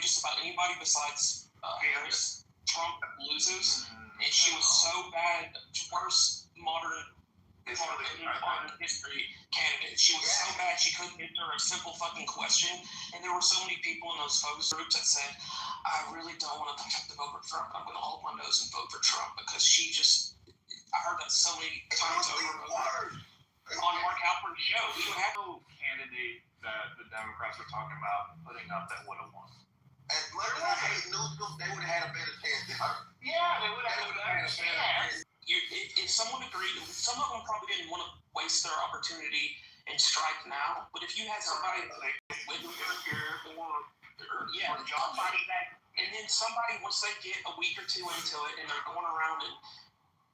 just about anybody besides Harris. Trump loses, and she was so bad, worst modern history candidate. She was so bad she couldn't answer a simple fucking question, and there were so many people in those focus groups that said, I really don't want to vote for Trump. I'm going to hold my nose and vote for Trump because she just, I heard that so many times over on Mark Halpern's show. He would have no candidate that the Democrats were talking about putting up that would have won. As much as I hate Newsom, they would have had a better chance than her. Yeah, they would have had a better chance. If someone agreed, some of them probably didn't want to waste their opportunity and strike now, but if you had somebody with somebody that, and then somebody, once they get a week or two into it and they're going around and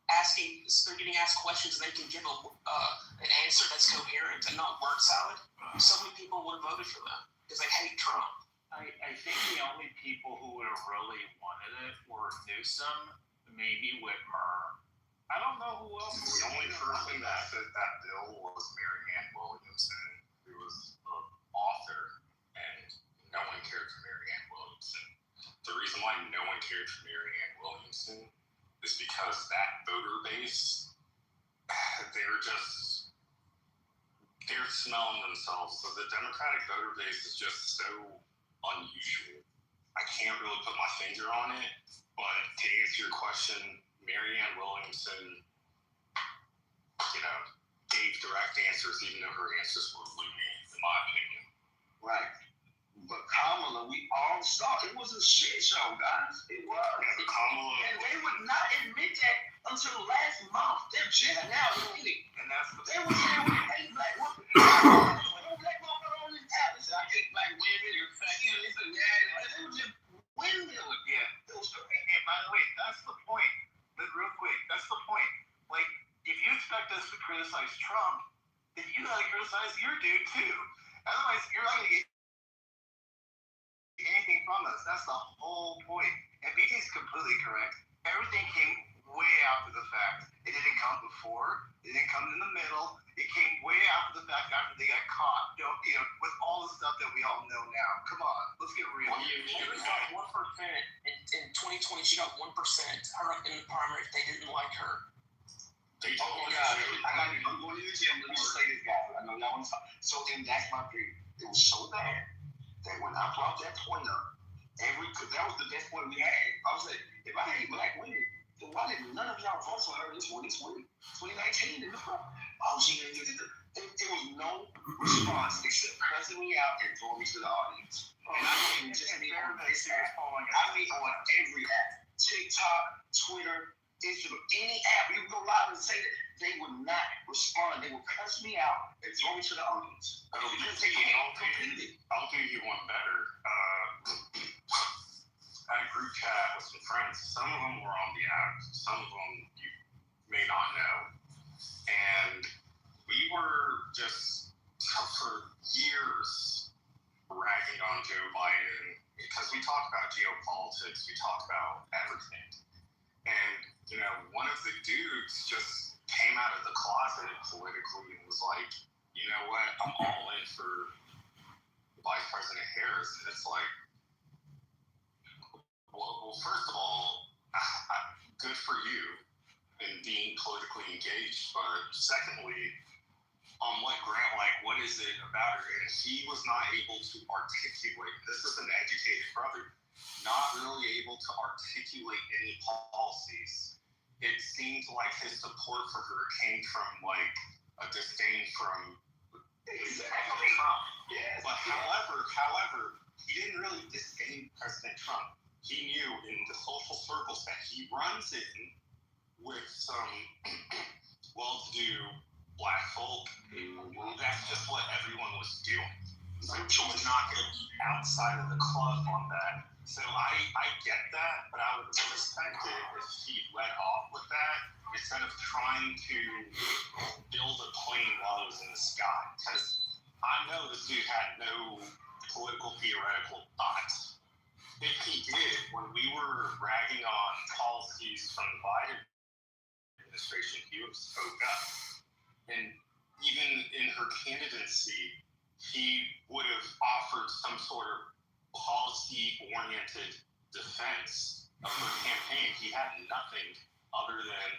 they're getting asked questions and they can give an answer that's coherent and not word salad, so many people would have voted for them because they hate Trump. I think the only people who would have really wanted it were Newsom, maybe Whitmer. I don't know who else. The only person that said that bill was Mary Ann Williamson, who was the author, and no one cared for Mary Ann Williamson. The reason why no one cared for Mary Ann Williamson is because that voter base, they're smelling themselves. So the Democratic voter base is just so unusual. I can't really put my finger on it, but to answer your question, Mary Ann Williamson, gave direct answers, even though her answers were gloomy, in my opinion. Right. But Kamala, we all saw it was a shit show, guys. It was. Yeah, but Kamala, and they would not admit that until last month. They're just now admitting. And that's the they were saying we hate black women. Black women on this app. I hate black women. You're fat. They were just windmilling. Yeah. And by the way, that's the point. But real quick, that's the point. Like, if you expect us to criticize Trump, then you gotta criticize your dude too. Otherwise, you're not gonna get anything from us. That's the whole point. And BT's completely correct. Everything came way after the fact. It didn't come before. It didn't come in the middle. It came way after the fact, after they got caught. With all the stuff that we all know now. Come on, let's get real. She got 1% in 2020. She got 1% in the primary if they didn't like her. I'm going to the gym. Let me just say this, guys. I know y'all want to talk. So then that's my theory. It was so bad that when I brought that point up, because that was the best point we had. I was like, if I hate black women, then why did none of y'all vote for her in 2020, 2019 in the front? Oh, she didn't get it. There was no response except cussing me out and throwing me to the audience. And I mean, just me on this app. I mean, on every app, TikTok, Twitter, Instagram, any app. You go live and say that they would not respond. They would cuss me out and throw me to the audience. Because they can't complete it. I'll do you one better. I had a group chat with some friends. Some of them were on the app. Some of them you may not know. And we were just, for years, ragging on Joe Biden because we talk about geopolitics. We talk about everything. And, one of the dudes just came out of the closet politically and was like, you know what, I'm all in for Vice President Harris. And it's like, well, first of all, good for you in being politically engaged. But secondly, on what ground, what is it about her? And he was not able to articulate, this is an educated brother, not really able to articulate any policies. It seemed like his support for her came from a disdain from Trump. Yes. But however, he didn't really disdain President Trump. He knew in the social circles that he runs in with some well-to-do black folk, that's just what everyone was doing. So he was not going to be outside of the club on that. So I get that, but I would respect it if he led off with that instead of trying to build a plane while it was in the sky. Because I know this dude had no political theoretical thoughts. If he did, when we were ragging on policies from the Biden administration, he would spoke up. And even in her candidacy, he would have offered some sort of policy-oriented defense of her campaign. He had nothing other than,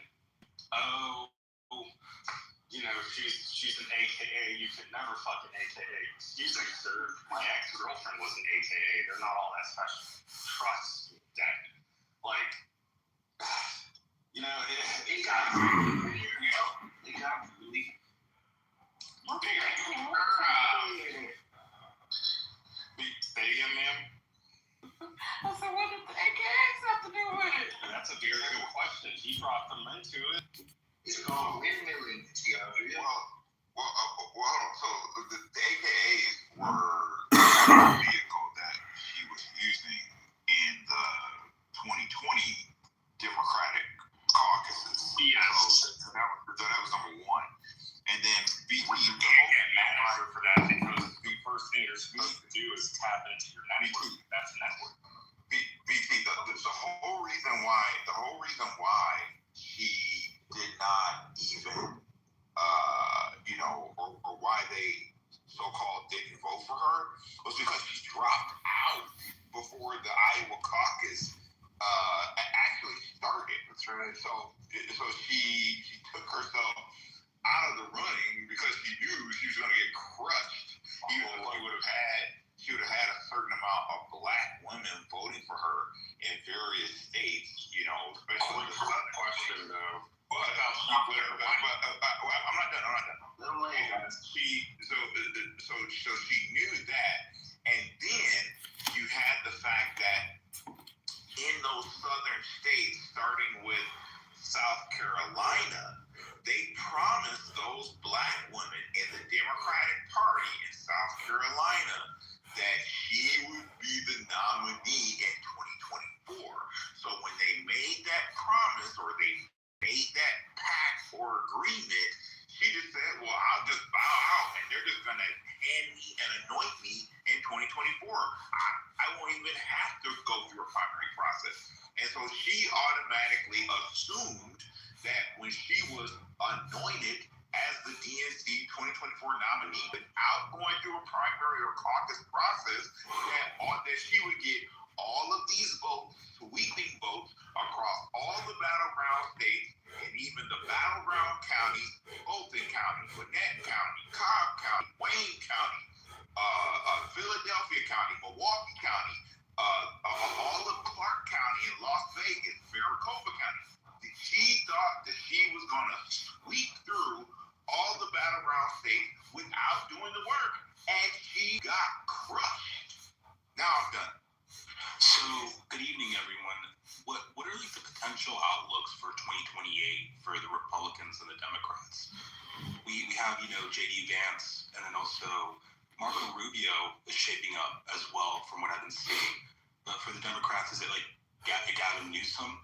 she's an AKA. You could never fuck an AKA. Excuse me, sir. My ex-girlfriend was an AKA. They're not all that special. Trust me, Dad. Like, it got really. Say again, ma'am. I said, what did the AKAs have to do with it? That's a very good question. He brought them into it. It's called windmilling, Tiago. So the AKAs were the vehicle that she was using in the 2020 Democratic caucuses. Yes. So that was number one. And then BT, You can't get mad at her for that because the first thing you're supposed to do is tap into your network. That's network. BT, the whole reason why he did not even, or why they so-called didn't vote for her was because she dropped out before the Iowa caucus actually started. That's right. So she took herself out of the running because she knew she was going to get crushed. Even though she would have had a certain amount of black women voting for her in various states, especially the Southern question, though. But I'm not done. So she knew that, and then you had the fact that in those southern states, starting with South Carolina, they promised those black women in the Democratic Party in South Carolina that she would be the nominee in 2024. So when they made that promise, or they made that pact or agreement, she just said, well, I'll just bow out and they're just going to hand me and anoint me in 2024. I won't even have to go through a primary process. And so she automatically assumed that when she was anointed as the DNC 2024 nominee without going through a primary or caucus process, that she would get all of these votes, sweeping votes across all the battleground states and even the battleground counties, Fulton County, Gwinnett County, Cobb County, Wayne County, Philadelphia County, Milwaukee County, all of Clark County and Las Vegas, Maricopa County. She thought that she was going to sweep through all the battleground states without doing the work, and she got crushed. Now I'm done. So, good evening, everyone. What are like the potential outlooks for 2028 for the Republicans and the Democrats? We have, J.D. Vance, and then also Marco Rubio is shaping up as well, from what I've been seeing. But for the Democrats, is it like Gavin Newsom?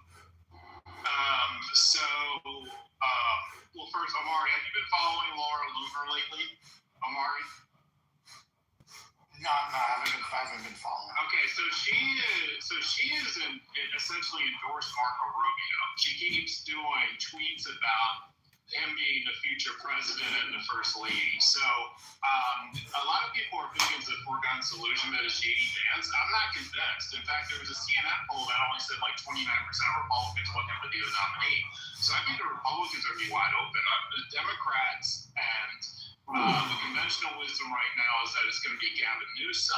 Well, first, Omari, have you been following Laura Loomer lately, Omari? No, I haven't been following. Okay, so she is essentially endorsed Marco Rubio. She keeps doing tweets about him being the future president and the first lady. So a lot of people are thinking it's a foregone solution that it's J.D. Vance. I'm not convinced. In fact, there was a CNN poll that only said like 29% of Republicans want him to be the nominee. So I think the Republicans are going to be wide open. The Democrats and the conventional wisdom right now is that it's going to be Gavin Newsom.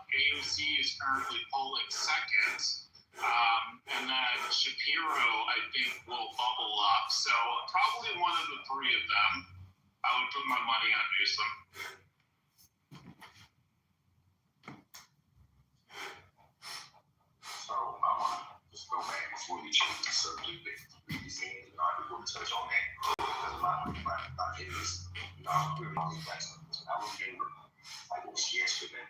AOC is currently polling second. And then Shapiro, I think, will bubble up. So probably one of the three of them. I would put my money on Newsom. So I want to just go back before we change the subject that we seen. I just want to touch on that because a lot of it is, really all these guys. I remember, like it was yesterday,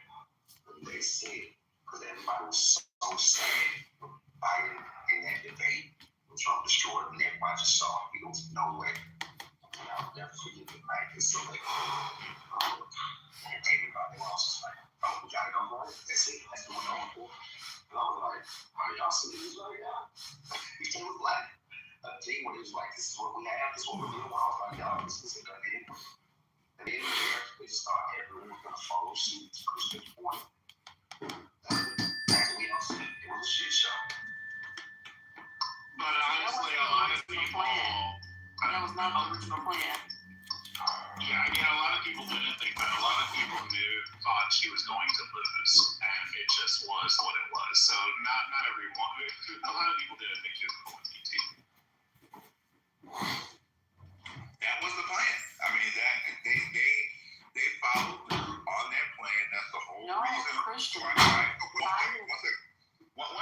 when they said, because everybody was so sad for Biden in that debate when Trump destroyed him, and everybody just saw he was no way. And I'll never forget the night. It's so like, and everybody else was like, oh, we gotta go for it. That's it. That's what we're going for. And I was like, oh, y'all see this right now? He was like, a thing when it was like, this is what we have, this is what we're doing. I was like, y'all, this isn't gonna end. And then they just thought everyone was gonna follow suit to Christian's point. thought she was going to lose, and it just was what it was. So not everyone. A lot of people didn't think she was going to win PT. That was the plan. I mean, that they followed through on that plan. That's the whole reason. Christian. One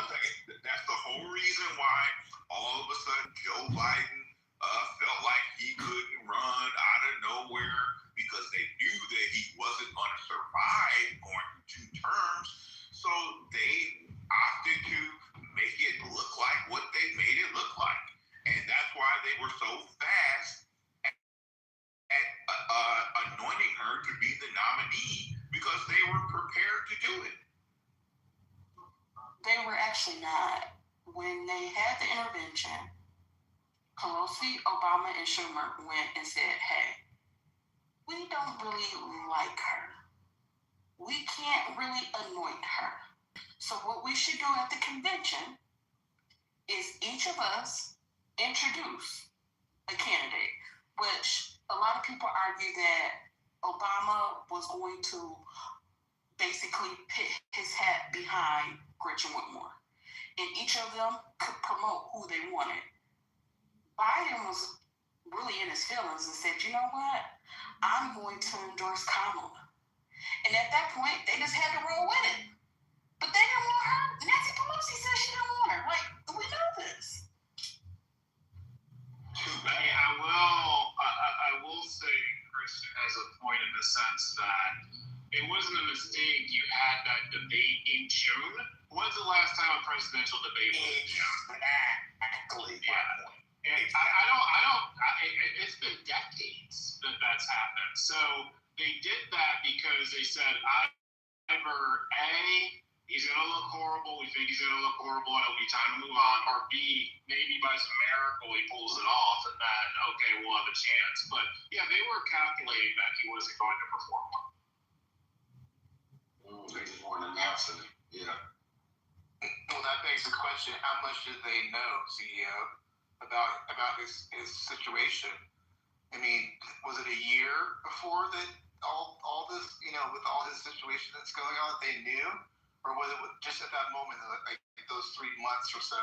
second. That's the whole reason why all of a sudden Joe Biden felt like he couldn't run out of nowhere because they knew that he wasn't going to survive going through 2 terms. So they opted to make it look like what they made it look like. And that's why they were so fast at anointing her to be the nominee, because they were prepared to do it. They were actually not. When they had the intervention, Pelosi, Obama, and Schumer went and said, hey, we don't really like her. We can't really anoint her. So what we should do at the convention is each of us introduce a candidate, which a lot of people argue that Obama was going to basically put his hat behind Gretchen Whitmore. And each of them could promote who they wanted. Biden was really in his feelings and said, you know what? I'm going to endorse Kamala. And at that point, they just had to roll with it. But they didn't want her. Nancy Pelosi said she didn't want her. Like, we know this. I mean, I will say, Christian has a point in the sense that it wasn't a mistake you had that debate in June. When's the last time a presidential debate was in June? Exactly. Yeah. And it's been decades that that's happened. So they did that because they said either A, he's going to look horrible, we think he's going to look horrible, and it'll be time to move on, or B, maybe by some miracle he pulls it off, and then, okay, we'll have a chance. But yeah, they were calculating that he wasn't going to perform well. They just weren't announcing it. Yeah. Well, that begs the question: how much did they know, CEO, about his situation? I mean, was it a year before that all this, with all his situation that's going on, they knew, or was it just at that moment, like those 3 months or so,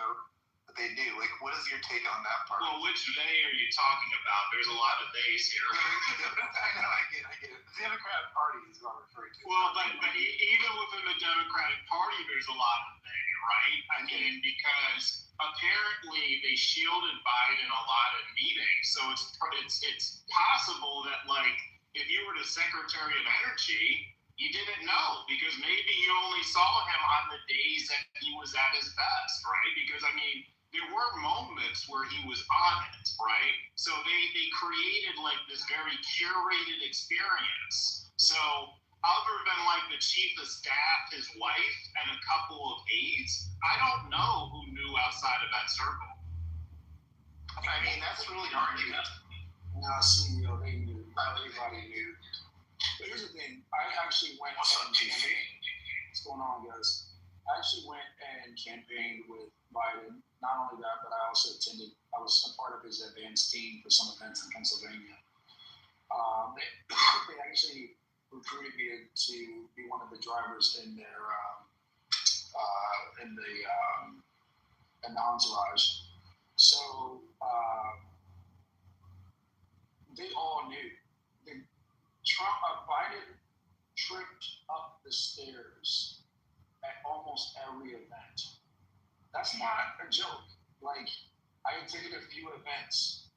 that they knew? Like, what is your take on that part? Well, which day are you talking about? There's a lot of days here. I know, I get it. The Democratic Party is what I'm referring to. Well, but even within the Democratic Party, there's a lot of things, right? I mean, because apparently they shielded Biden a lot in meetings, so it's possible that, like, if you were the Secretary of Energy, you didn't know, because maybe you only saw him on the days that he was at his best, right? Because, I mean, there were moments where he was on it, right? So they created, like, this very curated experience. So other than, like, the chief of staff, his wife, and a couple of aides, I don't know who knew outside of that circle. I mean, that's really hard to get. No, CEO, they knew. Everybody knew. But here's the thing. I actually went. What's up, TC? What's going on, guys? I actually went and campaigned with Biden. Not only that, but I also attended. I was a part of his advance team for some events in Pennsylvania. They actually recruited me to be one of the drivers in their in the entourage. So they all knew. Biden tripped up the stairs at almost every event. That's not a joke. Like, I attended a few events.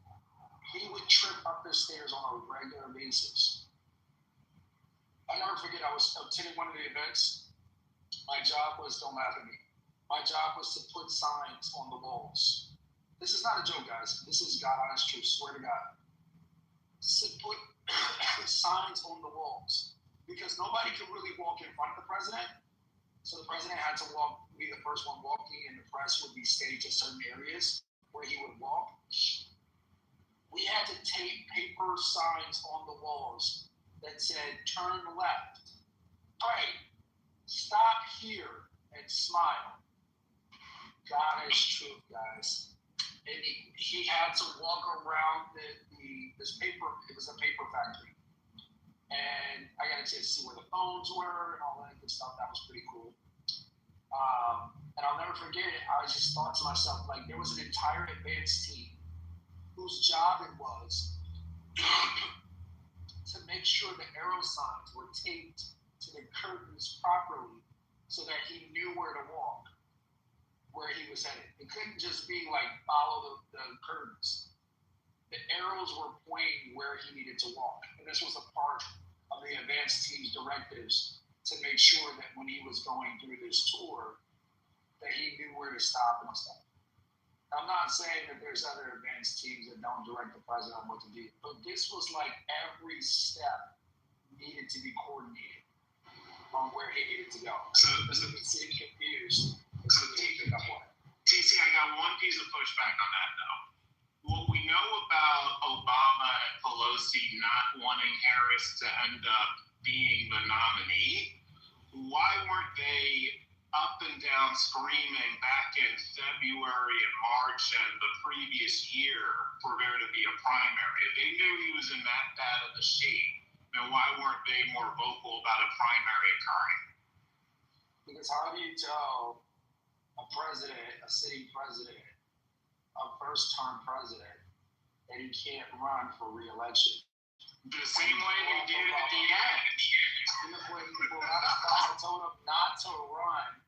He would trip up the stairs on a regular basis. I'll never forget, I was attending one of the events. My job was, don't laugh at me, my job was to put signs on the walls. This is not a joke, guys. This is God honest truth, swear to God. Put signs on the walls, because nobody could really walk in front of the president. So the president had to be the first one walking, and the press would be staged at certain areas where he would walk. We had to tape paper signs on the walls that said, turn left, right, stop here, and smile. God is truth, guys. And he had to walk around this paper, it was a paper factory. and I got a chance to see where the phones were and all that good stuff. That was pretty cool. And I'll never forget it. I just thought to myself, like, there was an entire advanced team whose job it was to make sure the arrow signs were taped to the curtains properly so that he knew where to walk, where he was headed. It couldn't just be like follow the curtains. The arrows were pointing where he needed to walk. And this was a part of the advanced team's directives to make sure that when he was going through this tour, that he knew where to stop and stuff. I'm not saying that there's other advanced teams that don't direct the president on what to do, but this was like every step needed to be coordinated on where he needed to go. So this is seeing confused. TC, I got one piece of pushback on that though. What we know about Obama and Pelosi not wanting Harris to end up being the nominee, why weren't they up and down screaming back in February and March and the previous year for there to be a primary? If they knew he was in that bad of a shape, then why weren't they more vocal about a primary occurring? Because how do you tell a president, a sitting president, a first-term president, that he can't run for re-election? The same way they did at the end. When Obama told him not to run,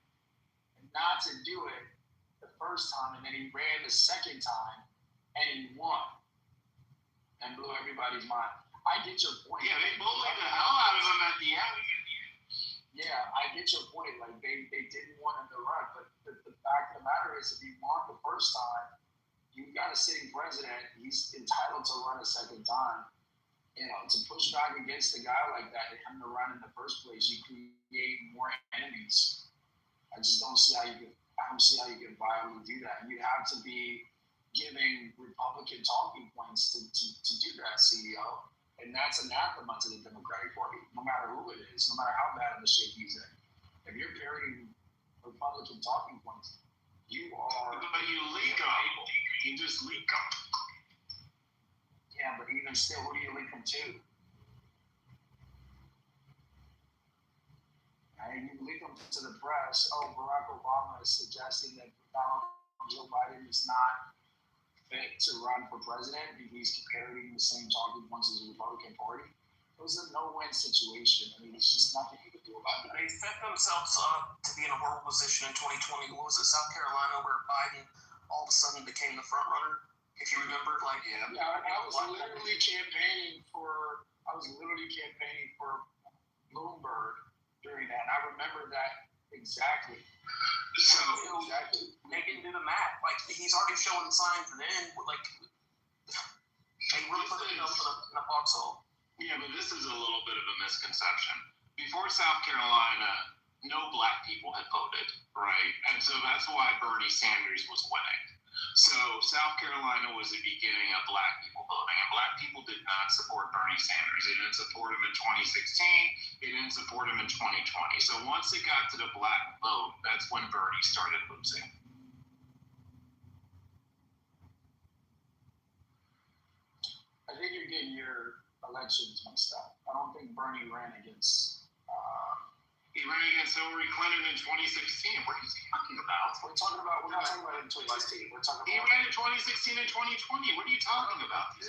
and not to do it the first time, and then he ran the second time, and he won, and blew everybody's mind. I get your point. Yeah, they bullied the hell out of him at the end. Yeah, I get your point. Like, they didn't want him to run, but the fact of the matter is, if he won the first time, you've got a sitting president. He's entitled to run a second time. You know, to push back against a guy like that and him to run in the first place, you create more enemies. I just don't see how you can. I don't see how you can viably do that. You have to be giving Republican talking points to do that, CEO, and that's anathema to the Democratic Party, no matter who it is, no matter how bad of a shape he's in. If you're parroting Republican talking points, you are. But you leak them. You just leak them. Yeah, but even still, who do you link them to? And you link them to the press. Oh, Barack Obama is suggesting that Joe Biden is not fit to run for president because he's parroting the same talking points as the Republican Party. It was a no-win situation. I mean, it's just nothing you can do about it. They set themselves up to be in a horrible position in 2020. What was it, South Carolina, where Biden all of a sudden became the front runner? If you remember, like, I was literally campaigning for Bloomberg during that, and I remember that exactly. So they didn't do the math. Like, he's already showing signs then. Like, they really put themselves in a foxhole. Yeah, but this is a little bit of a misconception. Before South Carolina, no black people had voted, right? And so that's why Bernie Sanders was winning. So South Carolina was the beginning of black people voting, and black people did not support Bernie Sanders. They didn't support him in 2016. They didn't support him in 2020. So once it got to the black vote, that's when Bernie started losing. I think you're getting your elections mixed up. I don't think Bernie ran against. He ran against Hillary Clinton in 2016. What are you talking about? We're not talking about in 2016. We're talking about. He ran in 2016 and 2020. What are you talking about?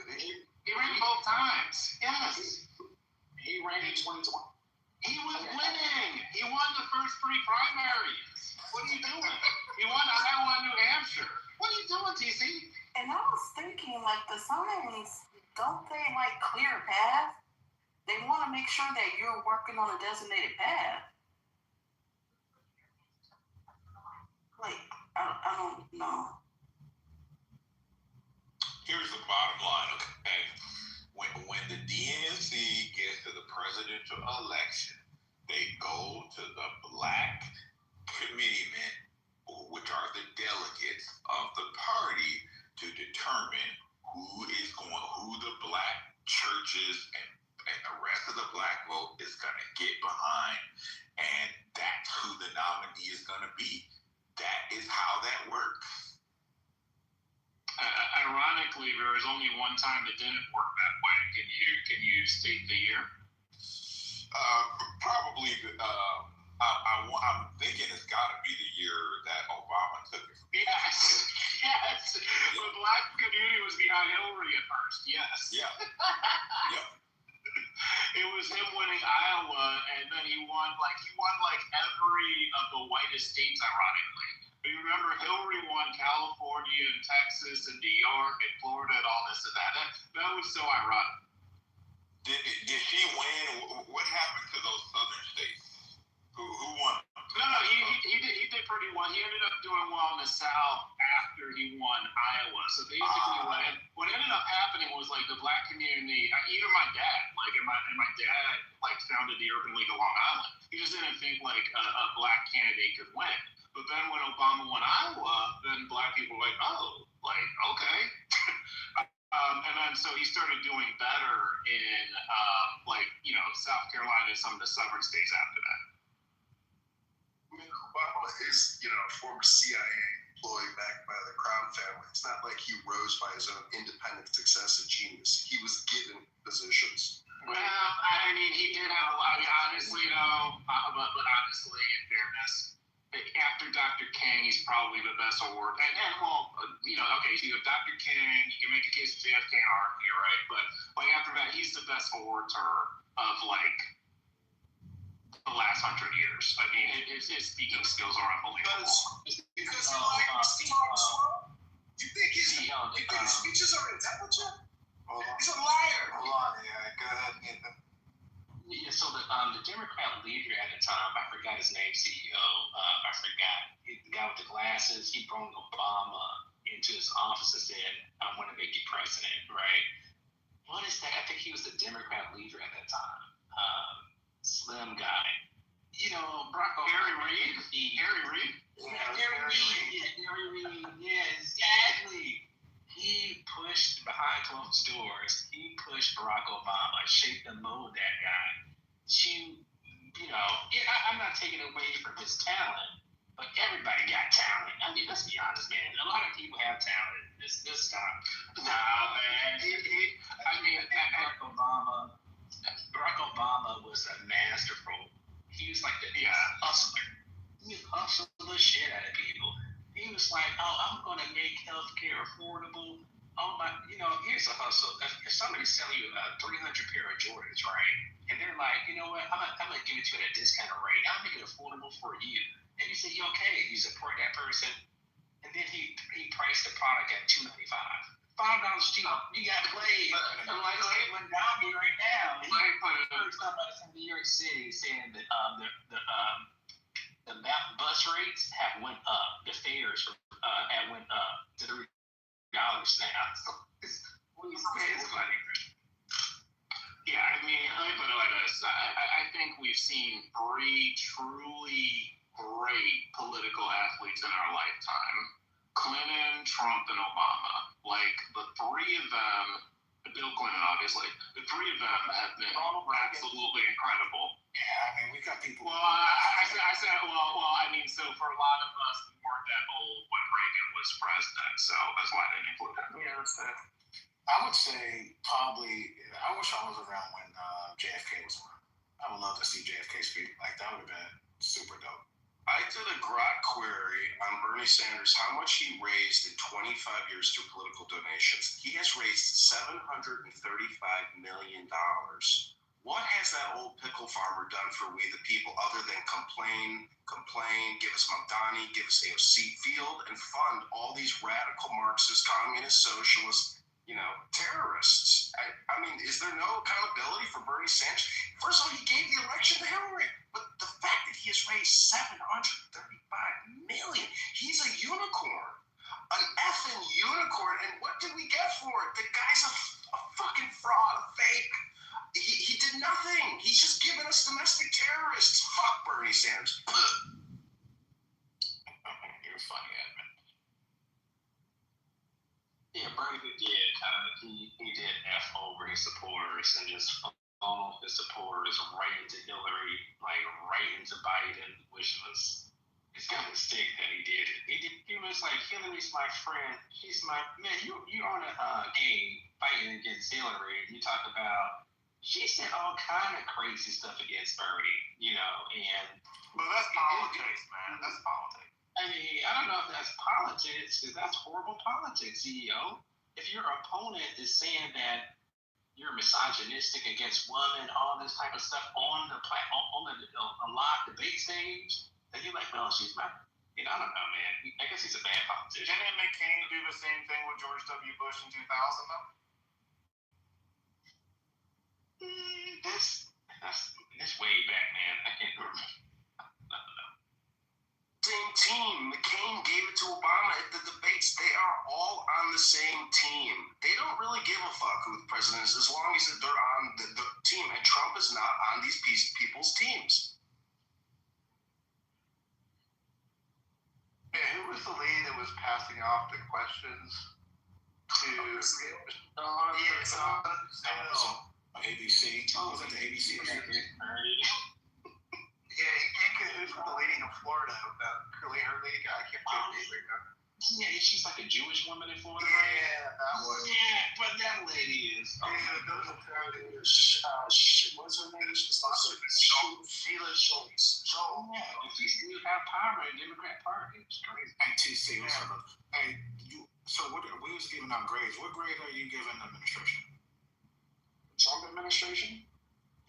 He ran both times. Yes. He ran in 2020. He was winning. He won the first 3 primaries. What are you doing? He won Iowa and New Hampshire. What are you doing, TC? And I was thinking, like, the signs, don't they, like, clear a path? They want to make sure that you're working on a designated path. Like, I don't know. Here's the bottom line, okay? When the DNC gets to the presidential election, they go to the black committeemen, which are the delegates of the party, to determine who the black churches and the rest of the black vote is going to get behind, and that's who the nominee is going to be. That is how that works. Ironically, there was only one time it didn't work that way. Can you state the year? Probably. I'm thinking it's got to be the year that Obama took it. Yes. The black community was behind Hillary at first. Yes. Yeah. It was him winning Iowa, and then he won every of the whitest states, ironically. But you remember Hillary won California and Texas and New York and Florida and all this and that. That was so ironic. Did she win? What happened to those southern states? Who won? No, he did pretty well. He ended up doing well in the South after he won Iowa. So basically, what ended up happening was like the black community, even my dad, and my dad founded the Urban League of Long Island. He just didn't think like a black candidate could win. But then when Obama won Iowa, then black people were like, oh, okay. And then so he started doing better in South Carolina and some of the southern states after that. I mean, Obama is, a former CIA employee backed by the Crown family. It's not like he rose by his own independent success and genius. He was given positions. Well, I mean, he did have a lot. Honestly, though, but honestly, in fairness, after Dr. King, he's probably the best award. And okay, so you have Dr. King, you can make a case for JFK and RFK, right? But after that, he's the best orator of the last 100 years. I mean, his speaking skills are unbelievable. Because he likes to talk slow. You think his speeches are intelligent? He's a liar. Hold on, go ahead, Nathan. Yeah, so the Democrat leader at the time, I forgot his name, CEO, I forgot. The guy with the glasses, he brought Obama into his office and said, I want to make you president, right? What is that? I think he was the Democrat leader at that time. Slim guy. Barack Obama. Harry Reid? Harry Reid, yeah, exactly. He pushed behind closed doors. He pushed Barack Obama, shaped and molded that guy to, I'm not taking away from his talent, but everybody got talent. I mean, let's be honest, man. A lot of people have talent. This time. Nah, man. Barack Obama was a masterful. He was like the hustler. He hustled the shit out of people. He was like, oh, I'm going to make healthcare affordable. Oh my, here's a hustle. If somebody's selling you a 300 pair of Jordans, right? And they're like, you know what? I'm going to give it to you at a discounted rate. I'll make it affordable for you. And you say, okay, you support that person. And then he priced the product at $2.95. $5 cheap. You got played. I'm like, it went down here right now. And he heard somebody from New York City saying that the bus rates have went up. The fares have went up to $3 now. So it's funny. Yeah, I mean, let me put it like this. I think we've seen 3 truly great political athletes in our lifetime. Clinton, Trump, and Obama. The 3 of them, Bill Clinton, obviously, the 3 of them have been absolutely incredible. Yeah, I mean, we got people. Well, I said, I mean, so for a lot of us, we weren't that old when Reagan was president, so that's why I didn't include that. Yeah, that's fair. I would say probably, I wish I was around when JFK was around. I would love to see JFK speak. That would have been super dope. I did a grok query on Bernie Sanders, how much he raised in 25 years through political donations. He has raised $735 million. What has that old pickle farmer done for we the people other than complain, give us Mamdani, give us AOC Field, and fund all these radical Marxist, communist, socialist, terrorists? I mean, is there no accountability for Bernie Sanders? First of all, he gave the election to Hillary, but the fact that he has raised $735 million, he's a unicorn, an effing unicorn. And what did we get for it? The guy's a fucking fraud, a fake. He did nothing. He's just giving us domestic terrorists. Fuck Bernie Sanders. You're funny, Edmund. Yeah, Bernie did. He did F over his supporters and just funneled his supporters right into Hillary, right into Biden, which was It's kind of sick that he did it. He was like, Hillary's my friend. She's my man. You're on a game fighting against Hillary, and you talk about she said all kind of crazy stuff against Bernie, and. But that's politics, man. That's politics. I mean, I don't know if that's politics, because that's horrible politics, CEO. If your opponent is saying that you're misogynistic against women, all this type of stuff on the live debate stage, then you're like, well, she's my, I don't know, man. I guess he's a bad politician. Didn't McCain do the same thing with George W. Bush in 2000, though? That's way back, man. I can't remember. Same team. McCain gave it to Obama at the debates. They are all on the same team. They don't really give a fuck who the president is as long as they're on the team. And Trump is not on these people's teams. Yeah, who was the lady that was passing off the questions to? ABC. Was it the ABC? Yeah, he came cahoots with the lady in Florida about her lady guy. I can't remember her name. Yeah, she's like a Jewish woman in Florida. Yeah, that one. Yeah, but that lady is. What's her name? Sheila Schultz. Yeah, if you still have power in the Democrat Party, it's crazy. And TC, so what we was giving out grades. What grade are you giving the administration? Trump administration?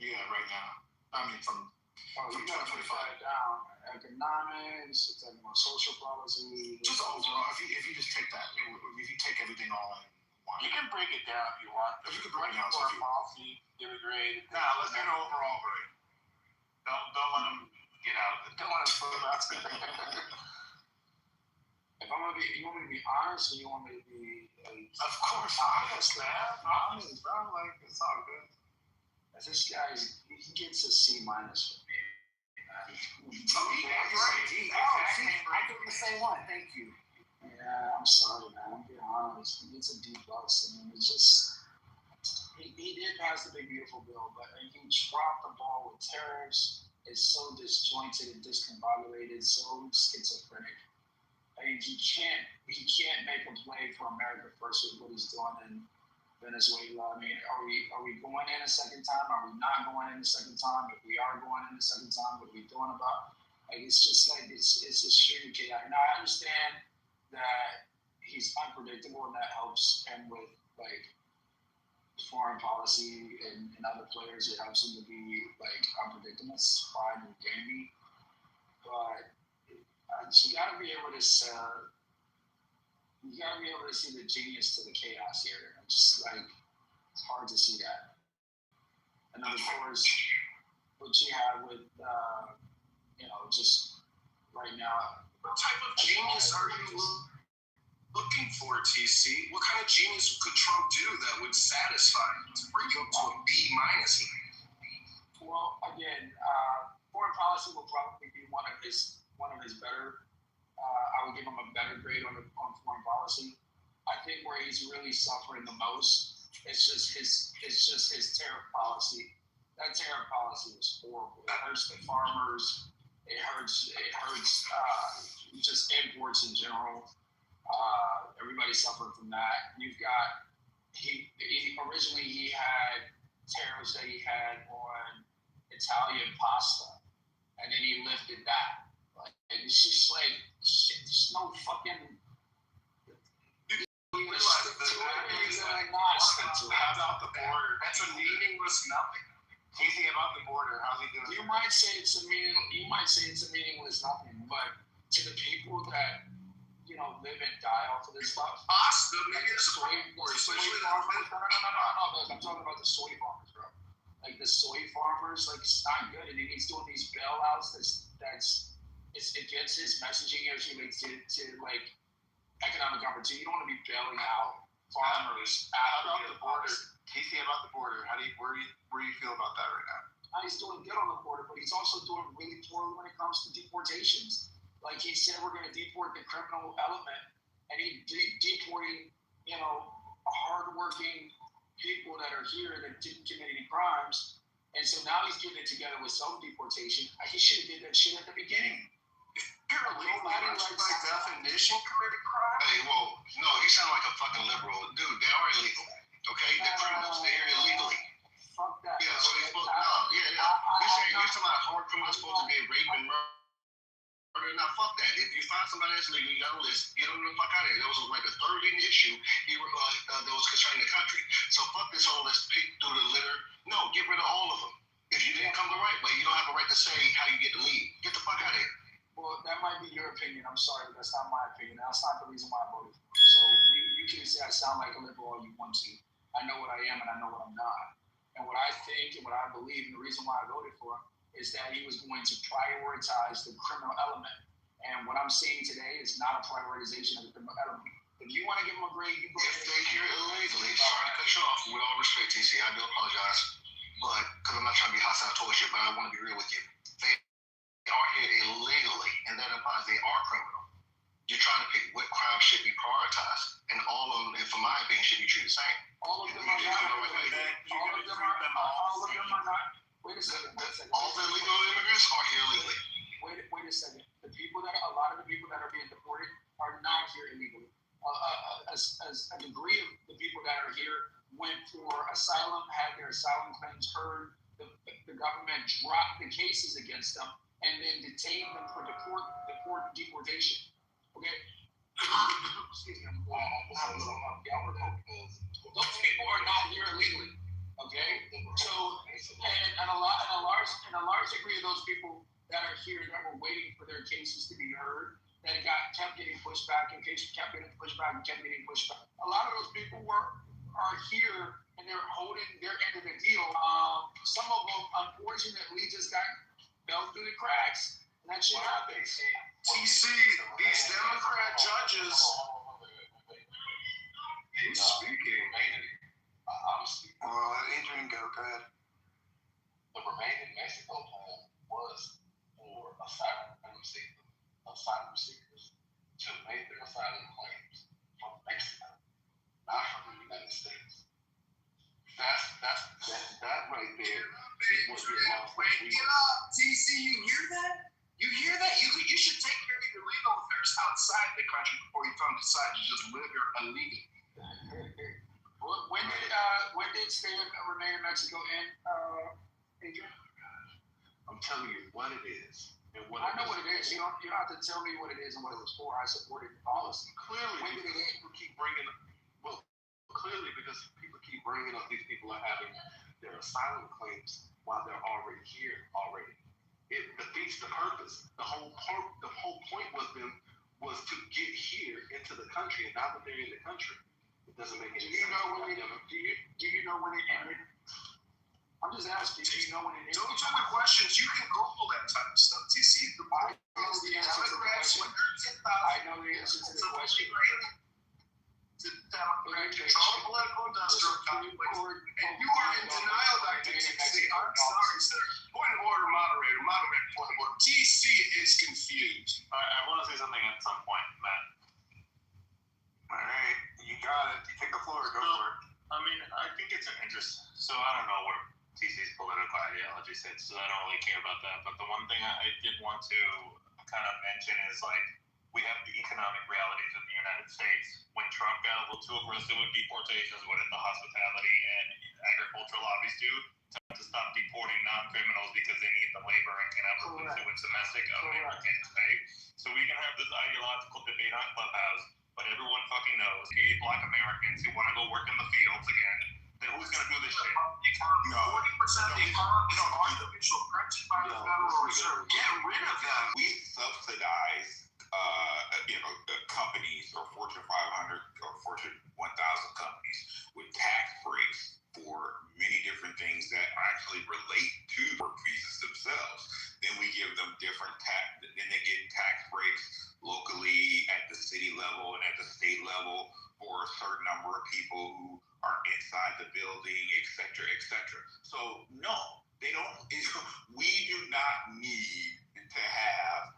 Yeah, right now. I mean, from you got to put that down. Economics, it's like more social policy. Just overall, if you just take that, if you take everything all in one. You can break it down if you want. You can break it down. Policy, give a grade. Nah, let's get an overall grade. Don't let them get out of it. Don't let them put them out. If I'm gonna be, you want me to be honest, or you want me to be like? Of course, honest, man. Honest, bro. Like, it's all good. This guy, he gets a C minus for me. I give him the same one. Thank you. Yeah, I'm sorry, man. I'm being honest. He gets a D plus. I mean, it's just he did pass the big beautiful bill, but he dropped the ball with tariffs. It's so disjointed and discombobulated, so schizophrenic. I mean, he can't make a play for America first with what he's doing in Venezuela. I mean, are we going in a second time? Are we not going in a second time? If we are going in a second time, what are we doing about? Like, it's just like it's extremely chaotic. Now I understand that he's unpredictable and that helps him with like foreign policy and other players. It helps him to be like unpredictable. It's fine and gamey, but you gotta be able to. You gotta be able to see the genius to the chaos here. Just like it's hard to see that. And then of course, what you have with just right now. What type of genius are you looking for, TC? What kind of genius could Trump do that would satisfy to bring you up to a B minus? Well, again, foreign policy will probably be one of his better. I would give him a better grade on foreign policy. I think where he's really suffering the most is just his tariff policy. That tariff policy is horrible. It hurts the farmers. It hurts just imports in general. Everybody suffered from that. You've got originally he had tariffs that he had on Italian pasta, and then he lifted that. Like, it's just like there's no fucking. How about the border? That's a meaningless nothing. Anything about the border? How's he doing? You might say it's a meaningless nothing, but to the people that live and die off of this stuff. Pasta, maybe the soy farmers. No. I'm talking about the soy farmers, bro. Like the soy farmers, like it's not good, and then he's doing these bailouts. It's against his messaging as it relates to like economic opportunity. You don't want to be bailing out farmers. How about the border? TC, about the border. Where do you feel about that right now? He's doing good on the border, but he's also doing really poorly when it comes to deportations. Like he said, we're going to deport the criminal element, and he's deporting, hardworking people that are here that didn't commit any crimes. And so now he's getting it together with some deportation. He should have did that shit at the beginning. You're illegal by definition committed crime. Hey, well, no, you sound like a fucking liberal. Dude, they are illegal. Okay? They're criminals. They're here illegally. Fuck that. Yeah, so they're supposed to, no, yeah. You're talking about hard criminals supposed to be raped and murdered. Now, fuck that. If you find somebody that's illegal, you got a list, get them the fuck out of here. That was like the third issue that was concerning the country. So fuck this whole let's pick through the litter. No, get rid of all of them. If you didn't come the right way, you don't have a right to say how you get to leave. Get the fuck out of here. Well, that might be your opinion. I'm sorry, but that's not my opinion. That's not the reason why I voted for it. So you can say I sound like a liberal all you want to. I know what I am and I know what I'm not. And what I think and what I believe and the reason why I voted for him is that he was going to prioritize the criminal element. And what I'm seeing today is not a prioritization of the criminal element. If you want to give him a grade, you go ahead. If they're here illegally, sorry to cut you off. With all respect, TC, I do apologize. But, because I'm not trying to be hostile towards you, but I want to be real with you. They are here illegally, and that implies they are criminal. You're trying to pick what crime should be prioritized, and all of them, from my opinion, should be treated the same. All of them are not. Wait a second. All the illegal immigrants are here illegally. Wait a second. A lot of the people that are being deported are not here illegally. A degree of the people that are here went for asylum, had their asylum claims heard. The government dropped the cases against them and then detained them for deportation. Okay. Excuse me. Those people are not here illegally. Okay. So, and a large degree of those people that are here that were waiting for their cases to be heard, that kept getting pushed back, and cases kept getting pushed back and kept getting pushed back. A lot of those people are here and they're holding their end of the deal. Some of them, unfortunately, just fell through the cracks, and that shit happens. TC, these Democrat judges. Who's speaking? I'm speaking. Adrian, go ahead. The remaining Mexico plan was for asylum seekers to make their asylum claims from Mexico, not from the United States. That right there is what you're lost. Wake it up, TC. You hear that? You hear that? You should take care of your legal affairs outside the country before you decide to just live here illegally. When did stay and remain in Mexico end, Adrian? I'm telling you what it is. And I know what it is. You don't have to tell me what it is and what it was for. I supported the policy. Clearly, people keep bringing up. Well, clearly because people keep bringing up these people are having their asylum claims while they're already here already. It defeats the purpose. The whole point was to get here into the country, and now that they're in the country, it doesn't make any sense. Do you know when it ended? I'm just asking, do you know when it ended? Don't tell me questions. You can Google that type of stuff, TC. I know the answer to the question. I know the answer to the question. Democrat control political industrial complex. And you are in denial, Dr. TC. I'm sorry, sir. Point of order, moderator. Moderator, point of order. TC is confused. I want to say something at some point, Matt. All right, you got it. You take the floor. Go for it. I mean, I think it's an interest. So I don't know where TC's political ideology sits, so I don't really care about that. But the one thing I did want to kind of mention is we have the economic realities of the United States. When Trump got a little too aggressive with deportations, what did the hospitality and agricultural lobbies do? To stop deporting non-criminals because they need the labor and cannot influence domestic Americans, right? So we can have this ideological debate on Clubhouse, but everyone fucking knows Black Americans who want to go work in the fields again, then who's going to do this shit? 40% of the economy is artificial printed by the Federal Reserve. Get rid of them. We subsidize companies or Fortune 500 or Fortune 1000 companies with tax breaks for many different things that actually relate to work visas themselves. Then we give them different then they get tax breaks locally at the city level and at the state level for a certain number of people who are inside the building, et cetera, et cetera. So no, they don't. We do not need to have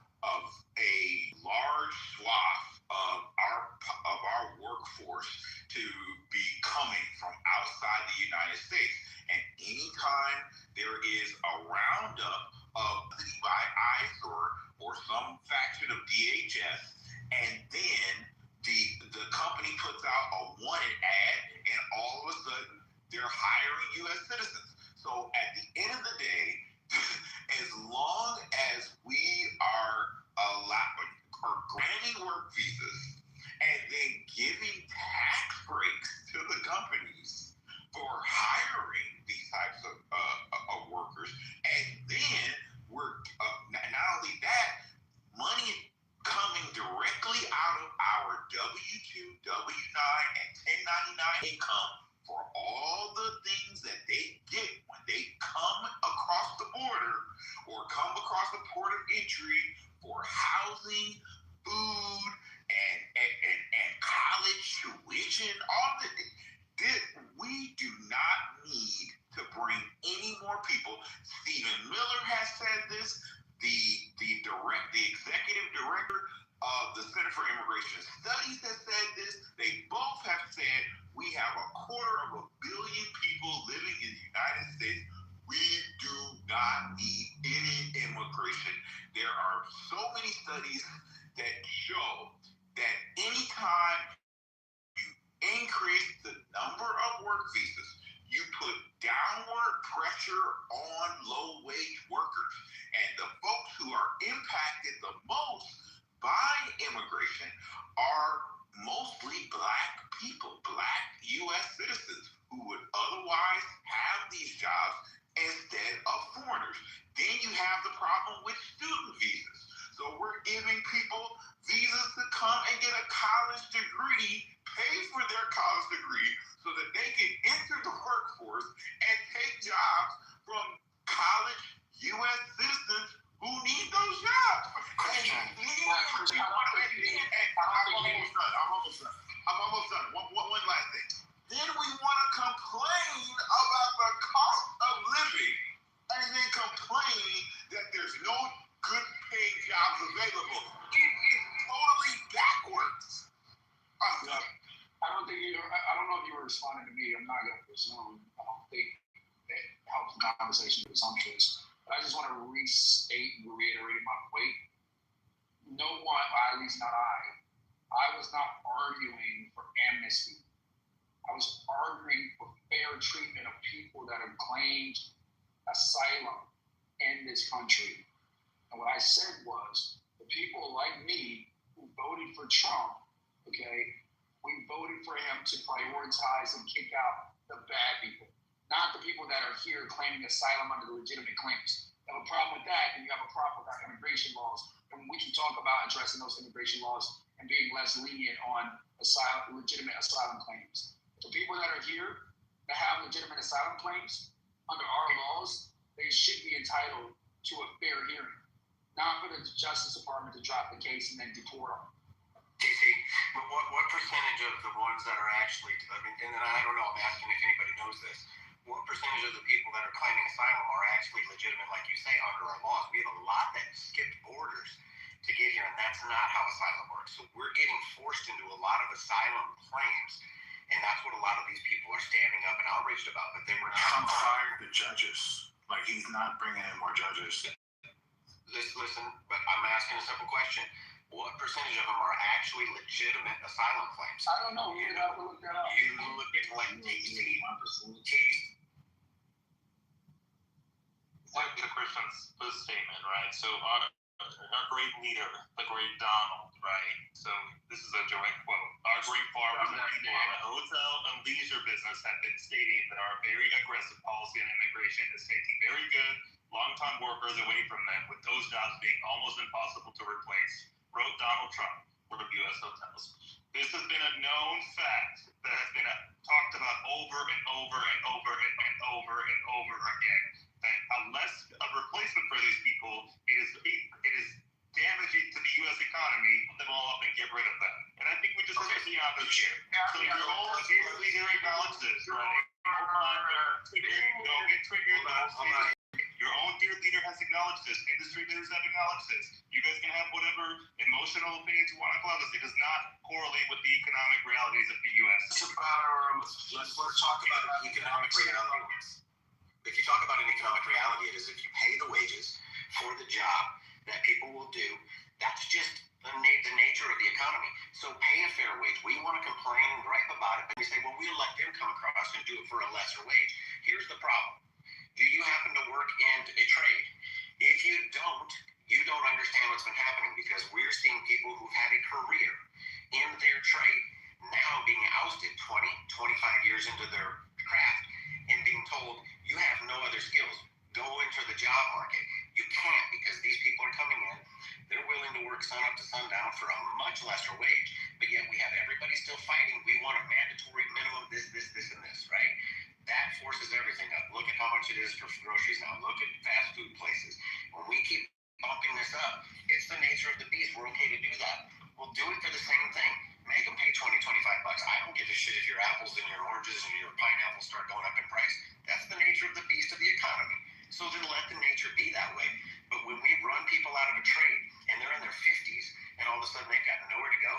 a large swath of our workforce to be coming from outside the United States. And anytime there is a roundup of by ICE or some faction of DHS, and then the company puts out a wanted ad, and all of a sudden they're hiring U.S. citizens. So at the end of the day, as long as we are granting work visas and then giving tax breaks to the companies for hiring these types of workers, and then we're not only that, money coming directly out of our W-2, W-9, and 1099 income for all the things that they get when they come across the border or come across the port of entry for housing, food, and college tuition, all of it. We do not need to bring any more people. Stephen Miller has said this. The executive director of the Center for Immigration Studies has said this. They both have said we have 250 million people living in the United States. We do not need any immigration. There are so many studies that show that anytime you increase the number of work visas, you put downward pressure on low-wage workers. And the folks who are impacted the most by immigration are mostly Black people, Black U.S. citizens who would otherwise have these jobs instead of foreigners. Then you have the problem with student visas. So we're giving people visas to come and get a college degree, pay for their college degree so that they can enter the workforce and take jobs from college U.S. citizens who need those jobs. I'm almost done. One last thing. Then we want to complain about the cost of living and then complain that there's no good paying jobs available. It is totally backwards. I don't know if you were responding to me. I'm not going to presume. I don't think that helps the conversation with presumptuous. But I just want to reiterate my point. No one, at least not I was not arguing for amnesty. I was arguing for fair treatment of people that have claimed asylum in this country. And what I said was, the people like me who voted for Trump, okay, we voted for him to prioritize and kick out the bad people, not the people that are here claiming asylum under the legitimate claims. You have a problem with that, and you have a problem with our immigration laws. And we can talk about addressing those immigration laws and being less lenient on legitimate asylum claims. The people that are here that have legitimate asylum claims under our laws, they should be entitled to a fair hearing, not for the Justice Department to drop the case and then deport them. TC, but what percentage of the ones that are actually, and I don't know, I'm asking if anybody knows this, what percentage of the people that are claiming asylum are actually legitimate, like you say, under our laws? We have a lot that skipped borders to get here, and that's not how asylum works. So we're getting forced into a lot of asylum claims, and that's what a lot of these people are standing up and outraged about. But they were Trump fired the judges. Like, he's not bringing in more judges. Listen, but I'm asking a simple question. What percentage of them are actually legitimate asylum claims? I don't know. You'd have to look that up. You look at like like the Christian's statement, right? So our great leader, the great Donald, right? So this is a direct quote. Our great fathers in the hotel and leisure business have been stating that our very aggressive policy on immigration is taking very good, long-time workers away from them, with those jobs being almost impossible to replace, wrote Donald Trump for the U.S. hotels. This has been a known fact that has been talked about over and over and over and over and over again. That unless a replacement for these people, it is damaging to the U.S. economy, put them all up and get rid of them. And I think we just have to be honest here. So your own leader acknowledged this, right? Don't get triggered. Your own dear leader has acknowledged this. Industry leaders have acknowledged this. You guys can have whatever emotional opinions you want to call this. It does not correlate with the economic realities of the U.S. Let's talk about an economic reality. If you talk about an economic reality, it is if you pay the wages for the job that people will do, been happening because we're seeing people who've had a career in their trade now being ousted 20, 25 years into their craft and being told, you have no other skills. Go into the job market. You can't because these people are coming in. They're willing to work sun up to sundown for a much lesser wage, but yet we have everybody still fighting. We want a mandatory minimum this, and this, right? That forces everything up. Look at how much it is for groceries now. Look at fast food places. When we keep bumping this up, it's the nature of the beast. We're okay to do that. We'll do it for the same thing. Make them pay $20, $25. I don't give a shit if your apples and your oranges and your pineapples start going up in price. That's the nature of the beast of the economy. So then let the nature be that way. But when we run people out of a trade and they're in their 50s and all of a sudden they've got nowhere to go,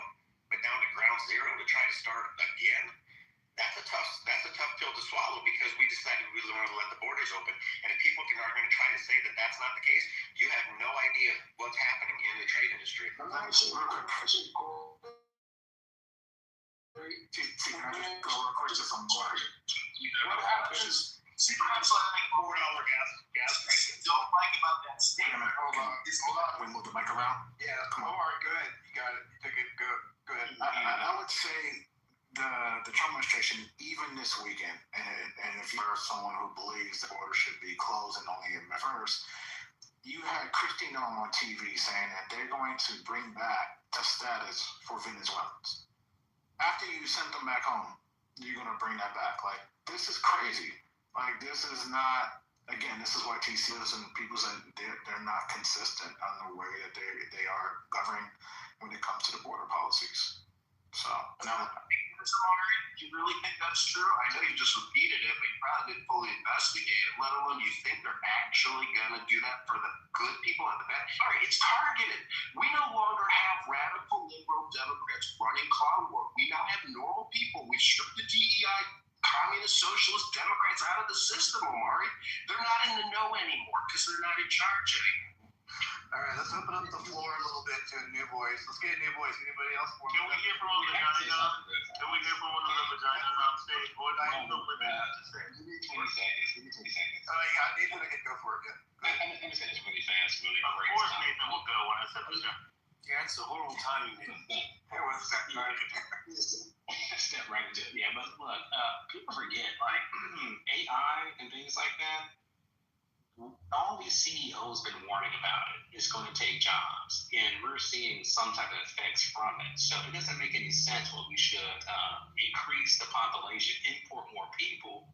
but down to ground zero to try to start again, that's a tough pill to swallow because we decided we were going to let the borders open. And if people are going to try to say that that's not the case, you have no idea what's happening in the trade industry. Can I just go real quick to some part? What happens? See, that's like $4 gas prices. Don't like about that statement. Hold on. We move the mic around. Yeah. Come on. All right. Go ahead. You got it. You took it. Go ahead. I would say the Trump administration, even this weekend, and if you're someone who believes the border should be closed and only at first, you had Christine on TV saying that they're going to bring back the status for Venezuelans. After you sent them back home, you're going to bring that back. Like, this is crazy. Like, this is not, again, this is why TCs and people say they're not consistent on the way that they are governing when it comes to the border policies. So, now, you really think that's true? I know you just repeated it, but you probably didn't fully investigate it, let alone you think they're actually going to do that for the good people and the bad. All right, it's targeted. We no longer have radical liberal Democrats running clown war. We now have normal people. We stripped the DEI, communist, socialist Democrats out of the system, Omari. They're not in the know anymore because they're not in charge anymore. All right, let's open up the floor a little bit to new boys. Let's get new boys. Anybody else? Can we hear from the vagina? Can we hear from one of the vaginas on stage? What do you know women have to say? Give me 20 seconds. Oh, you got Nathan. I can go for it. Yeah. Let me say this really fast. Really of great course, time. Nathan will go when I said vagina. Yeah, it's a horrible timing, Nathan. Hey, what's that? Step right into it. Yeah, but look, people forget, like, AI and things like that. All these CEOs been warning about it. It's going to take jobs, and we're seeing some type of effects from it. So it doesn't make any sense why we should increase the population, import more people,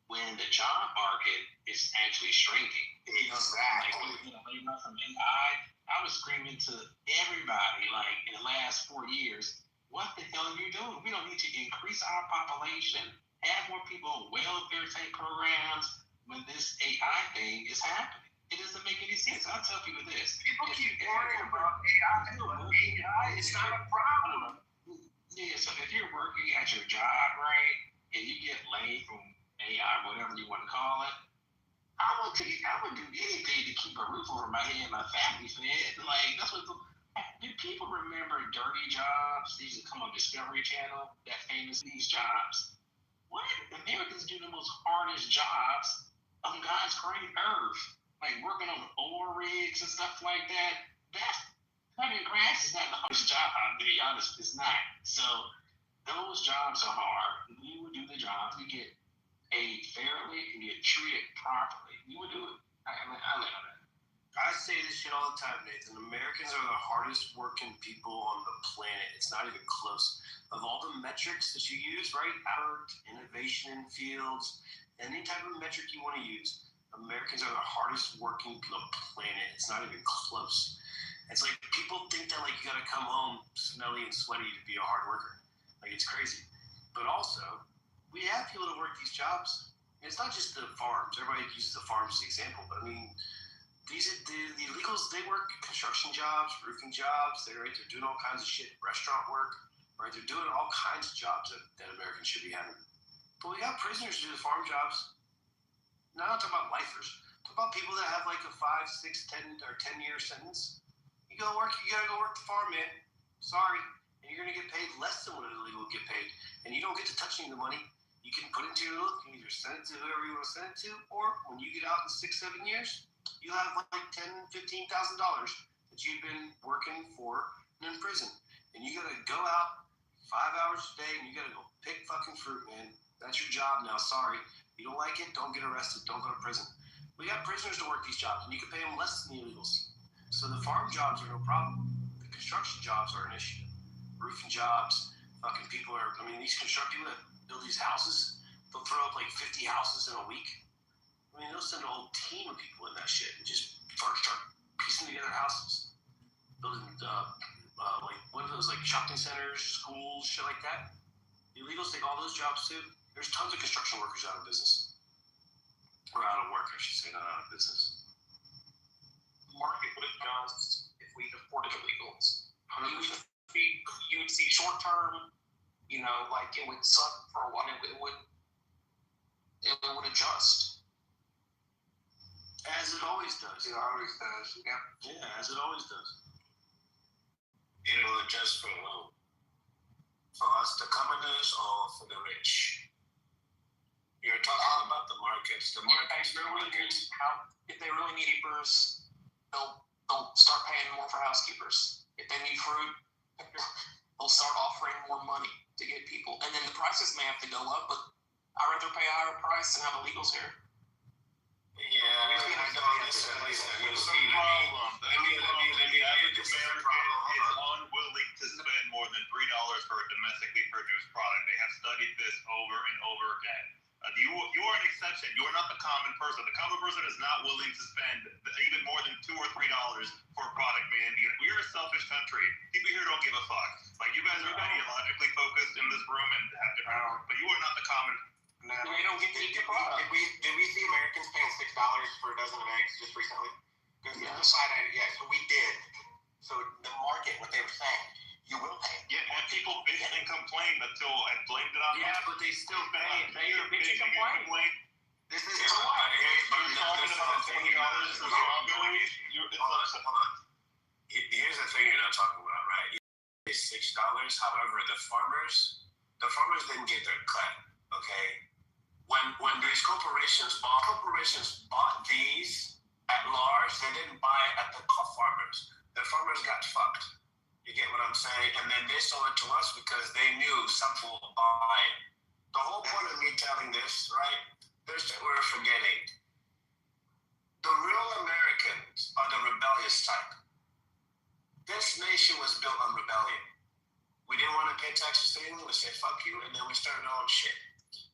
when the job market is actually shrinking. Exactly. Like, from AI, I was screaming to everybody, like, in the last 4 years, what the hell are you doing? We don't need to increase our population, have more people on welfare type programs, when this AI thing is happening. It doesn't make any sense. I'll tell people this. People keep worrying about AI, but AI is not a problem. Yeah, so if you're working at your job, right, and you get laid from AI, whatever you want to call it, I would do anything to keep a roof over my head and my family fed. Like, that's what do people remember dirty jobs? These used to come on Discovery Channel, that famous these jobs. What? Americans do the most hardest jobs on God's great earth. Like working on oil rigs and stuff like that. That's cutting grass is not the hardest job. To be honest, it's not. So those jobs are hard. We would do the jobs. We get paid fairly and get treated properly. We would do it. I live on that. I say this shit all the time, Nathan. Americans are the hardest working people on the planet. It's not even close. Of all the metrics that you use, right? Effort, innovation in fields, any type of metric you want to use, Americans are the hardest working on the planet. It's not even close. It's like people think that like you got to come home smelly and sweaty to be a hard worker. Like it's crazy. But also, we have people that work these jobs. And it's not just the farms. Everybody uses the farms as an example, but I mean, these are the illegals. They work construction jobs, roofing jobs. They're doing all kinds of shit, restaurant work, right? They're doing all kinds of jobs that Americans should be having. But we got prisoners who do the farm jobs. Now, I'm not talking about lifers. I'm talking about people that have like a 5, 6, 10, or 10-year sentence. You gotta go work the farm, man. Sorry, and you're gonna get paid less than what an illegal would get paid, and you don't get to touch any of the money. You can put it into your look, and either send it to whoever you want to send it to, or when you get out in 6, 7 years, you'll have like $10,000, $15,000 to that you've been working for and in prison. And you got to go out 5 hours a day and you got to go pick fucking fruit, man. That's your job now. Sorry. You don't like it, don't get arrested. Don't go to prison. We got prisoners to work these jobs, and you can pay them less than the illegals. So the farm jobs are no problem. The construction jobs are an issue. Roofing jobs, fucking people are, I mean, these construction people that build these houses, they'll throw up like 50 houses in a week. I mean, they'll send a whole team of people in that shit and just start piecing together houses. Building, like, one of those, like, shopping centers, schools, shit like that. The illegals take all those jobs, too. There's tons of construction workers out of business. Or out of work, I should say, not out of business. The market would adjust if we deported illegals. You would see short term, you know, like it would suck for a while. It would adjust. As it always does. It always does. Yeah. Yeah, as it always does. It'll adjust for who? For us, the commoners, or for the rich? You're talking about the markets. The markets. If they really need keepers, they'll start paying more for housekeepers. If they need fruit, they'll start offering more money to get people. And then the prices may have to go up, but I'd rather pay a higher price than have illegals here. Yeah, let me unwilling to spend more than $3 for a domestically produced product. They have studied this over and over again. You are an exception. You are not the common person. The common person is not willing to spend even more than $2 or $3 for a product, man. We're a selfish country. People here don't give a fuck. Like, you guys are ideologically focused in this room and have different, but you are not the common. No, we don't get to eat the product. Did we see Americans paying $6 for a dozen of eggs just recently? Yes. So we did. So the market, what they were saying, you will pay. Yeah, and people bitched and complained until I blamed it on them. Yeah, but they still pay. They bitch and complain. This is you're talking about $20 for strawberry. Hold on. Here's the thing you're not talking about, right? It's $6. However, the farmers didn't get their cut. Okay, when these corporations bought these at large, they didn't buy it at the farmers. The farmers got fucked. You get what I'm saying? And then they sold it to us because they knew someone will buy it. The whole point of me telling this, right? We're forgetting. The real Americans are the rebellious type. This nation was built on rebellion. We didn't want to pay taxes to England. We said, fuck you. And then we started our own shit.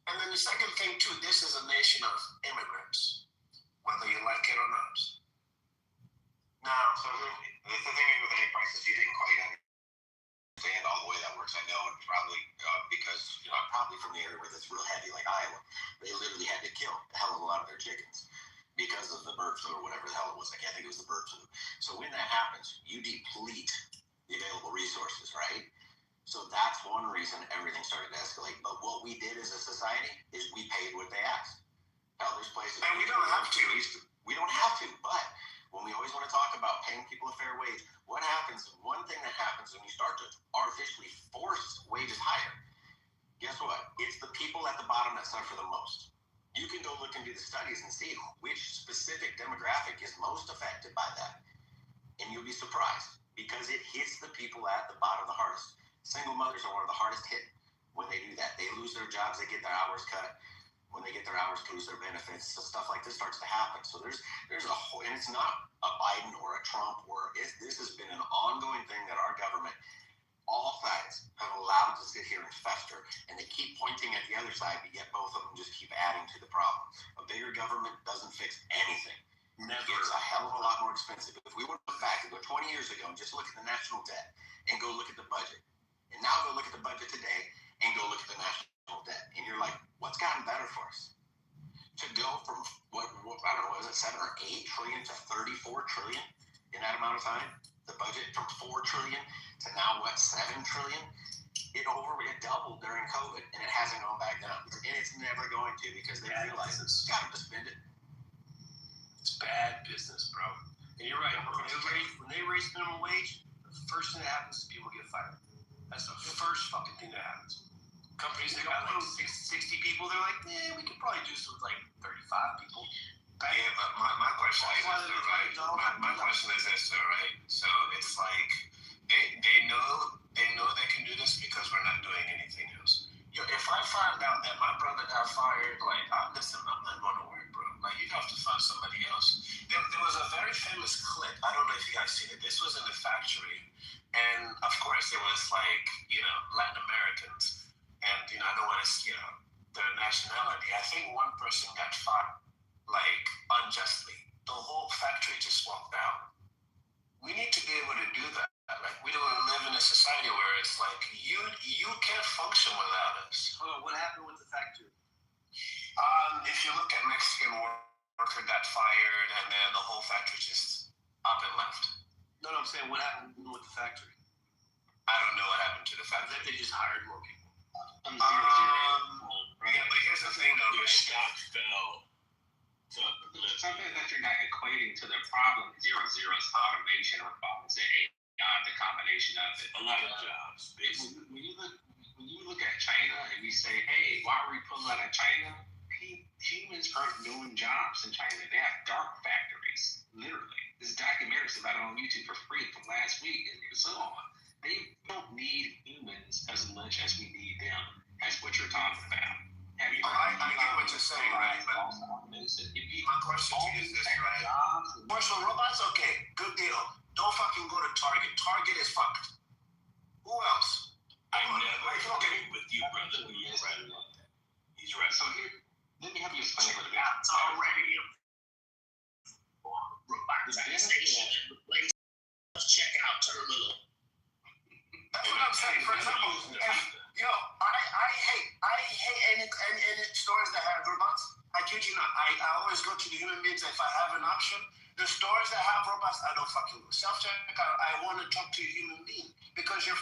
And then the second thing, too, this is a nation of immigrants, whether you like it or not. Now, so the thing with egg prices, you didn't quite understand all the way that works. I know, and probably because I'm probably from the area where it's real heavy, like Iowa. They literally had to kill a hell of a lot of their chickens because of the bird flu or whatever the hell it was. I can't think it was the bird flu. So when that happens, you deplete the available resources, right? So that's one reason everything started to escalate. But what we did as a society is we paid what they asked. Hell, there's places. And we don't have to. We don't have to. But when we always want to talk about paying people a fair wage, what happens? One thing that happens when you start to artificially force wages higher, guess what? It's the people at the bottom that suffer the most. You can go look into the studies and see which specific demographic is most affected by that. And you'll be surprised because it hits the people at the bottom the hardest. Single mothers are one of the hardest hit when they do that. They lose their jobs, they get their hours cut. When they get their hours, lose their benefits. So stuff like this starts to happen. So there's a whole, and it's not a Biden or a Trump this has been an ongoing thing that our government, all sides, have allowed to sit here and fester. And they keep pointing at the other side, but yet both of them just keep adding to the problem. A bigger government doesn't fix anything. Never. It's a hell of a lot more expensive. If we went back and go 20 years ago and just look at the national debt and go look at the budget, and now go look at the budget today and go look at the national debt, and you're like, what's gotten better for us? To go from what I don't know, is it 7 or 8 trillion to 34 trillion in that amount of time? The budget from 4 trillion to now 7 trillion? It doubled during COVID, and it hasn't gone back down, and it's never going to because they realize it's got to spend it. It's bad business, bro. And you're right. When they raise minimum wage, the first thing that happens is people get fired. That's the first fucking thing that happens. Companies that got like 60 people, they're like, we could probably do some with like 35 people. Yeah, but my question is this, though, right? My question is this, though, right? So seen it. This was in the factory, and of course it was like, Latin Americans, and I don't want to, their nationality. I think one person got fired, like, unjustly. The whole factory just walked out. We need to be able to do that. Like, we don't live in a society where it's like you can't function without us. What happened with the factory? If you look at Mexican worker got fired, and then the whole factory just up and left. No, I'm saying what happened with the factory? I don't know what happened to the factory. They just hired more people. Yeah, but here's the thing, though. Your stock fell. So something that you're not equating to the problem is zero's automation, robotics, and AI, the combination of it. A lot of jobs. When you look at China and we say, hey, why are we pulling out of China? Humans aren't doing jobs in China. They have dark factories, literally. There's documentaries about it on YouTube for free from last week and so on. They don't need humans as much as we need them, as what you're talking about. I get what you're saying, right? But my question to you is this, right? Commercial robots, okay, good deal. Don't fucking go to Target. Target is fucked. Who else? I never agree with you, brother. He's right. He's right. So here, let me have you explain what it is. It's already a robotization and replace checkout terminal. That's what I'm saying. For example, I hate any stores that have robots. I kid you not. I always go to the human beings if I have an option. The stores that have robots, I don't fucking go. Self-checkout, I want to talk to a human being because if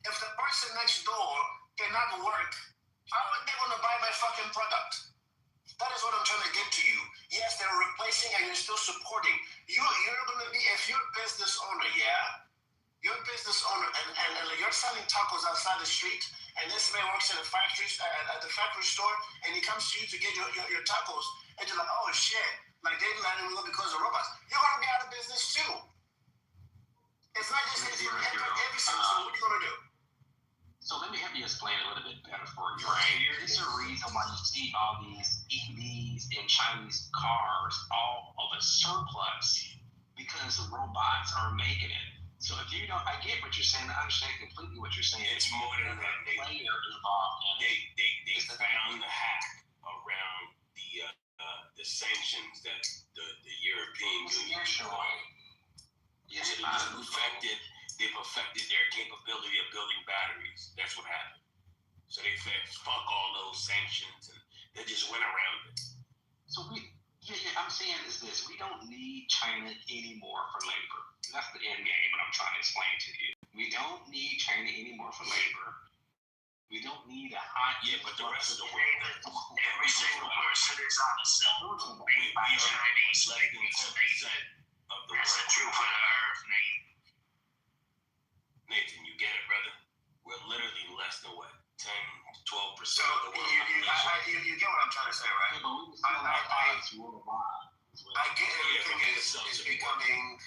the person next door cannot work, how are they going to buy my fucking product? That is what I'm trying to get to you. Yes, they're replacing and you're still supporting. You're going to be, if you're a business owner, you're a business owner and you're selling tacos outside the street, and this man works at a factory, at the factory store, and he comes to you to get your tacos, and you're like, oh shit, like they let him go because of robots. You're going to be out of business too. It's not just every single, so what are you going to do? So let me have you explain a little bit better for you, right? There's a reason why you see all these EVs and Chinese cars all of a surplus, because the robots are making it. So if you don't, I get what you're saying. I understand completely what you're saying. It's more than that. Player involved in it. They found the hack around the sanctions that the European Union applied. Yes, they've affected their capability of building batteries. That's what happened. So they said, fuck all those sanctions, and they just went around it. So I'm saying is this: we don't need China anymore for labor. That's the end game, and I'm trying to explain to you. We don't need China anymore for labor. We don't need a hot. Yeah, but the rest of the world, every single person is on the cell phone made by Chinese. Less than 10% of the world. That's the truth on the earth, Nathan. Nathan, you get it, brother? We're literally less than what? 10, 12% So of the world. you get what I'm trying to say, right? Yeah, but we still have rights worldwide. I get everything is becoming.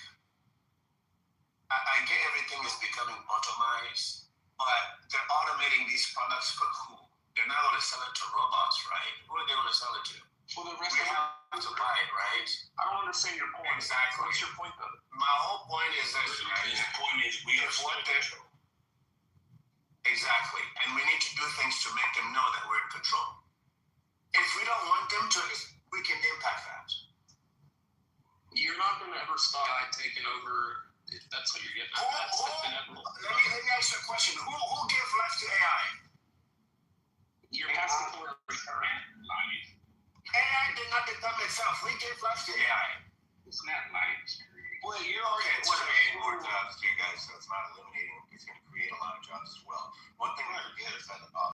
I get everything is becoming automized, but they're automating these products for who? They're not going to sell it to robots, right? Who are they going to sell it to? For the rest We have to buy it, right? I don't understand your point. Exactly. What's your point, though? My whole point is this, right? The point is we are If what still in they're- control. Exactly. And we need to do things to make them know that we're in control. If we don't want them to, we can impact that. You're not going to ever stop by taking over. If that's what you're getting at. That's inevitable. Let me ask you a question. Who gave life to AI? You're asking for a return. AI did not become itself. We gave life to AI. It's not life. Well, you're already.